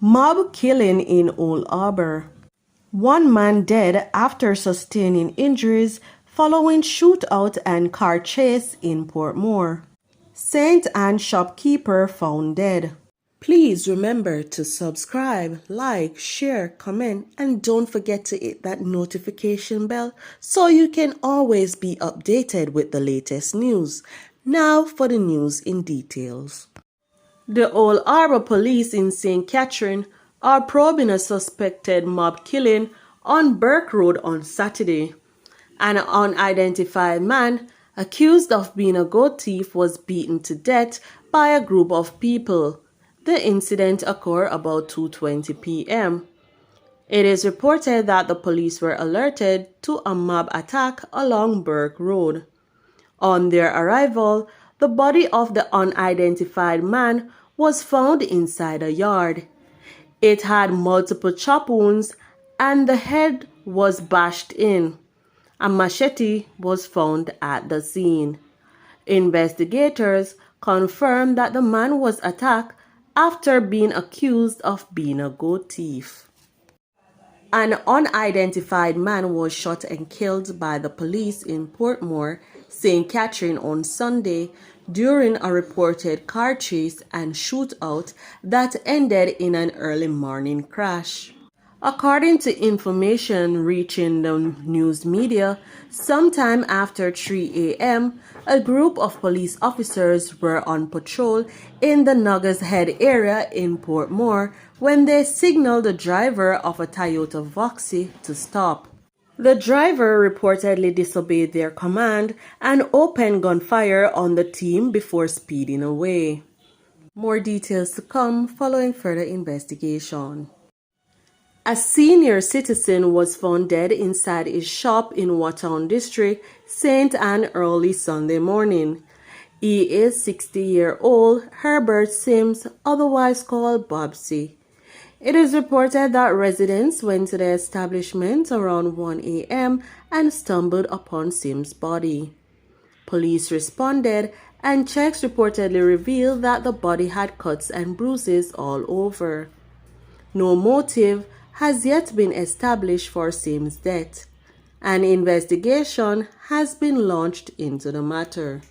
Mob killing in Old Harbor. One man dead after sustaining injuries following shootout and car chase in Portmore. St. Anne shopkeeper found dead. Please remember to subscribe, like, share, comment, and don't forget to hit that notification bell so you can always be updated with the latest news. Now for the news in details. The Old Harbor Police in St. Catherine are probing a suspected mob killing on Burke Road on Saturday. An unidentified man accused of being a goat thief was beaten to death by a group of people. The incident occurred about 2:20 p.m. It is reported that the police were alerted to a mob attack along Burke Road. On their arrival, the body of the unidentified man was found inside a yard. It had multiple chop wounds and the head was bashed in. A machete was found at the scene. Investigators confirmed that the man was attacked after being accused of being a goat thief. An unidentified man was shot and killed by the police in Portmore, St. Catherine on Sunday during a reported car chase and shootout that ended in an early morning crash. According to information reaching the news media, sometime after 3 a.m., a group of police officers were on patrol in the Nuggets Head area in Portmore when they signaled the driver of a Toyota Voxy to stop. The driver reportedly disobeyed their command and opened gunfire on the team before speeding away. More details to come following further investigation. A senior citizen was found dead inside his shop in Watown District, St. Anne early Sunday morning. He is 60-year-old Herbert Sims, otherwise called Bobsy. It is reported that residents went to the establishment around 1 a.m. and stumbled upon Sims' body. Police responded and checks reportedly revealed that the body had cuts and bruises all over. No motive has yet been established for Sims' death. An investigation has been launched into the matter.